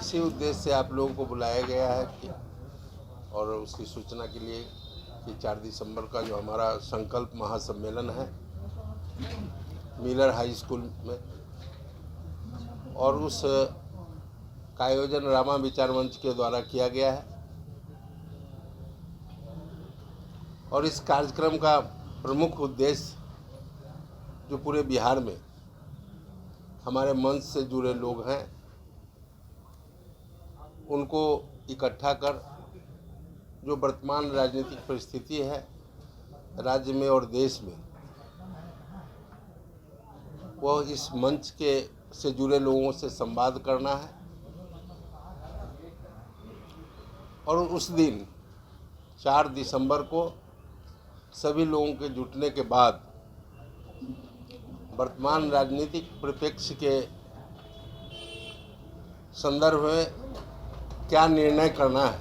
इसी उद्देश्य से आप लोगों को बुलाया गया है कि और उसकी सूचना के लिए कि 4 दिसंबर का जो हमारा संकल्प महासम्मेलन है मिलर हाई स्कूल में, और उस का आयोजन रामा विचार मंच के द्वारा किया गया है। और इस कार्यक्रम का प्रमुख उद्देश्य जो पूरे बिहार में हमारे मंच से जुड़े लोग हैं उनको इकट्ठा कर जो वर्तमान राजनीतिक परिस्थिति है राज्य में और देश में, वह इस मंच के से जुड़े लोगों से संवाद करना है। और उस दिन 4 दिसंबर को सभी लोगों के जुटने के बाद वर्तमान राजनीतिक परिप्रेक्ष्य के संदर्भ में क्या निर्णय करना है,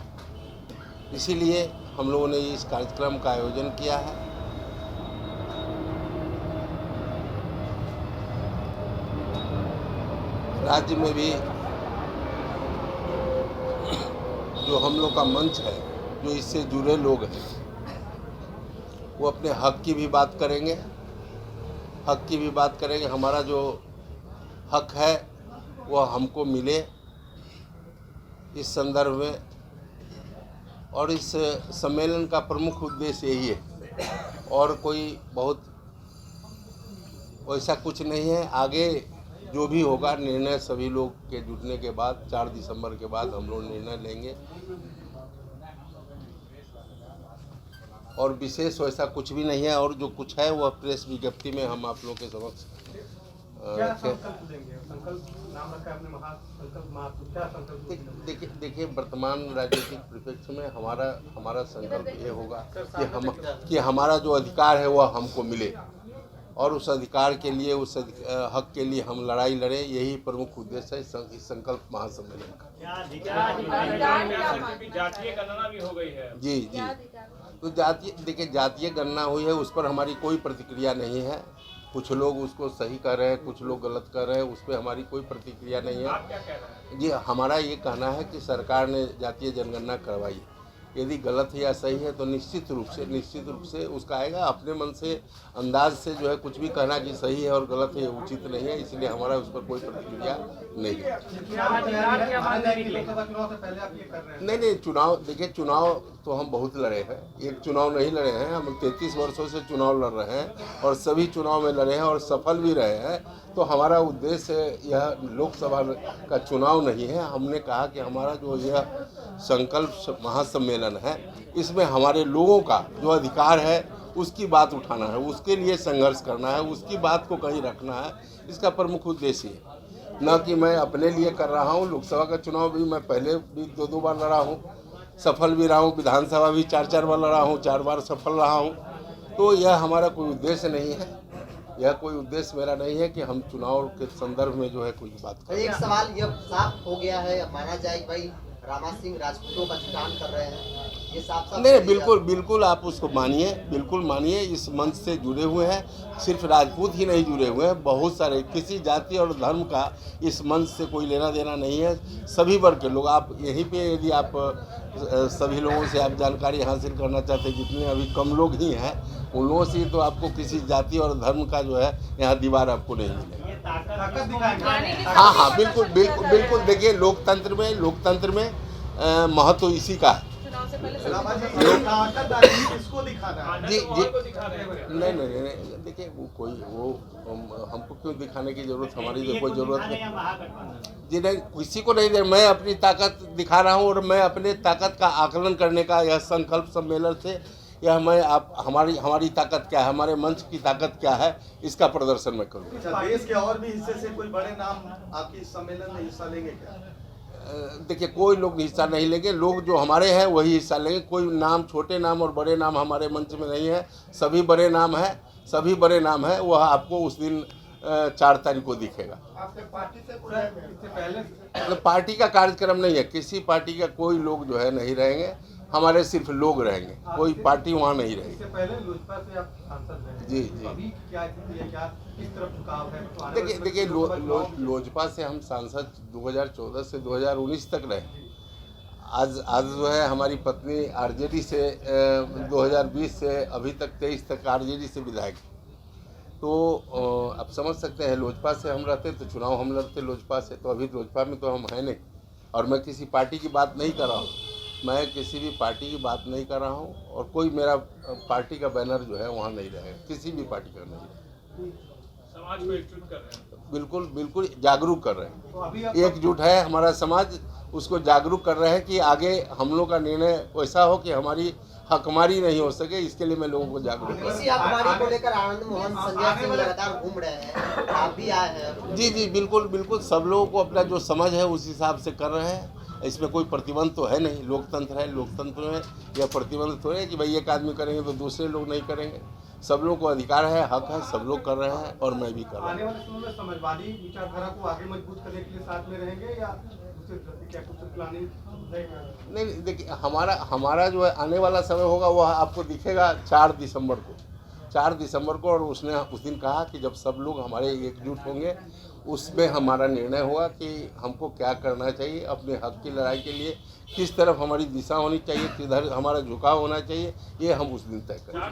इसीलिए हम लोगों ने इस कार्यक्रम का आयोजन किया है। राज्य में भी जो हम लोग का मंच है, जो इससे जुड़े लोग हैं, वो अपने हक की भी बात करेंगे। हमारा जो हक है वह हमको मिले इस संदर्भ में। और इस सम्मेलन का प्रमुख उद्देश्य यही है और कोई बहुत वैसा कुछ नहीं है। आगे जो भी होगा निर्णय सभी लोग के जुटने के बाद 4 दिसंबर के बाद हम लोग निर्णय लेंगे। और विशेष वैसा कुछ भी नहीं है, और जो कुछ है वह प्रेस विज्ञप्ति में हम आप लोग के समक्ष देखिए वर्तमान राजनीतिक परिप्रेक्ष्य में हमारा संकल्प ये होगा कि हमारा जो अधिकार है वह हमको मिले, और उस अधिकार के लिए, उस हक के लिए हम लड़ाई लड़ें। यही प्रमुख उद्देश्य है इस संकल्प महासम्मेलन का। जातीय गणना भी हो गई है। जी। तो जातीय गणना हुई है, उस पर हमारी कोई प्रतिक्रिया नहीं है। कुछ लोग उसको सही कर रहे हैं, कुछ लोग गलत कर रहे हैं, उस पर हमारी कोई प्रतिक्रिया नहीं है। आप क्या कह रहे हैं? जी, हमारा ये कहना है कि सरकार ने जातीय जनगणना करवाई है, यदि गलत है या सही है तो निश्चित रूप से उसका आएगा। अपने मन से अंदाज से जो है कुछ भी कहना कि सही है और गलत है उचित नहीं है, इसलिए हमारा उस पर कोई प्रतिक्रिया नहीं है। नहीं, चुनाव तो हम बहुत लड़े हैं, एक चुनाव नहीं लड़े हैं। हम 33 वर्षों से चुनाव लड़ रहे हैं और सभी चुनाव में लड़े हैं और सफल भी रहे हैं। तो हमारा उद्देश्य यह लोकसभा का चुनाव नहीं है। हमने कहा कि हमारा जो यह संकल्प महासम्मेलन है, इसमें हमारे लोगों का जो अधिकार है उसकी बात उठाना है, उसके लिए संघर्ष करना है, उसकी बात को कहीं रखना है। इसका प्रमुख उद्देश्य है, न कि मैं अपने लिए कर रहा हूँ। लोकसभा का चुनाव भी मैं पहले भी 2 बार लड़ा हूँ, सफल भी रहा हूँ। विधानसभा भी 4 बार लड़ा हूँ, 4 बार सफल रहा हूँ। तो यह हमारा कोई उद्देश्य नहीं है, यह कोई उद्देश्य मेरा नहीं है कि हम चुनाव के संदर्भ में जो है कोई बात करें। एक सवाल यह साफ हो गया है, माना जाए भाई रामा सिंह राजपूतों का जुटान कर रहे हैं, ये साफ नहीं, बिल्कुल आप उसको मानिए। इस मंच से जुड़े हुए हैं, सिर्फ राजपूत ही नहीं जुड़े हुए हैं, बहुत सारे, किसी जाति और धर्म का इस मंच से कोई लेना देना नहीं है। सभी वर्ग के लोग, आप यहीं पे यदि आप सभी लोगों से आप जानकारी हासिल करना चाहते हैं, जितने अभी कम लोग ही हैं उन लोगों से, तो आपको किसी जाति और धर्म का जो है यहाँ दीवार आपको नहीं मिलेगा। हाँ, बिल्कुल। देखिए लोकतंत्र में महत्व इसी का है। जी, नहीं, देखिए वो हमको क्यों दिखाने की जरूरत, हमारी तो कोई जरूरत नहीं जी। नहीं, किसी को नहीं दे, मैं अपनी ताकत दिखा रहा हूँ और मैं अपने ताकत का आकलन करने का यह संकल्प सम्मेलन से यह हमारी ताकत क्या है, हमारे मंच की ताकत क्या है, इसका प्रदर्शन मैं करूँगा। देश के और भी हिस्से से कोई बड़े नाम आपके इस सम्मेलन में हिस्सा लेंगे क्या? देखिए कोई लोग हिस्सा नहीं लेंगे, लोग जो हमारे हैं वही हिस्सा लेंगे। कोई नाम, छोटे नाम और बड़े नाम हमारे मंच में नहीं है, सभी बड़े नाम है। वह आपको उस दिन 4 तारीख को दिखेगा। आपके पार्टी से पहले पार्टी का कार्यक्रम नहीं है, किसी पार्टी का कोई लोग जो है नहीं रहेंगे। हमारे सिर्फ लोग रहेंगे, कोई पार्टी वहाँ नहीं रहेगी। इससे पहले लोजपा से आप सांसद रहे। जी जी। अभी क्या स्थिति है, क्या किस तरफ झुकाव है? तो आने वाले देखिए समय में लोजपा चुनाव- लोजपा से हम सांसद 2014 से 2019 तक रहे। आज जो है हमारी पत्नी आरजेडी से 2020 से अभी तक 23 तक आरजेडी से विधायक है। तो आप समझ सकते हैं, लोजपा से हम रहते तो चुनाव हम लड़ते लोजपा से, तो अभी लोजपा में तो हम हैं नहीं। और मैं किसी पार्टी की बात नहीं कर रहा हूँ, मैं किसी भी पार्टी की बात नहीं कर रहा हूँ, और कोई मेरा पार्टी का बैनर जो है वहाँ नहीं रहेगा, किसी भी पार्टी का नहीं रहेगा। समाज को एकजुट कर रहे हैं। बिल्कुल बिल्कुल जागरूक कर रहे हैं, तो अभी आप एकजुट है हमारा समाज, उसको जागरूक कर रहे हैं कि आगे हम लोग का निर्णय वैसा हो कि हमारी हकमारी नहीं हो सके, इसके लिए मैं लोगों को जागरूक कर रहा इसी अखबारी को लेकर आनंद मोहन संजय सिंह लगातार घूम रहे हैं, आप भी आए हैं। हूँ। जी जी बिल्कुल बिल्कुल, सब लोगों को अपना जो समझ है उस हिसाब से कर रहे हैं। इसमें कोई प्रतिबंध तो है नहीं, लोकतंत्र है, लोकतंत्र में यह प्रतिबंध तो है कि भाई एक आदमी करेंगे तो दूसरे लोग नहीं करेंगे। सब लोगों को अधिकार है, हक है, सब लोग कर रहे हैं और मैं भी कर रहा हूँ। आने वाले समय में समाजवादी विचारधारा को आगे मजबूत करने के लिए साथ में रहेंगे या क्या कुछ प्लानिंग रहेगा? नहीं देखिए, हमारा जो है आने वाला समय होगा वह आपको दिखेगा 4 दिसंबर को। 4 दिसंबर को, और उसने उस दिन कहा कि जब सब लोग हमारे एकजुट होंगे, उसमें हमारा निर्णय होगा कि हमको क्या करना चाहिए, अपने हक की लड़ाई के लिए किस तरफ हमारी दिशा होनी चाहिए, किधर हमारा झुकाव होना चाहिए, ये हम उस दिन तय करेंगे।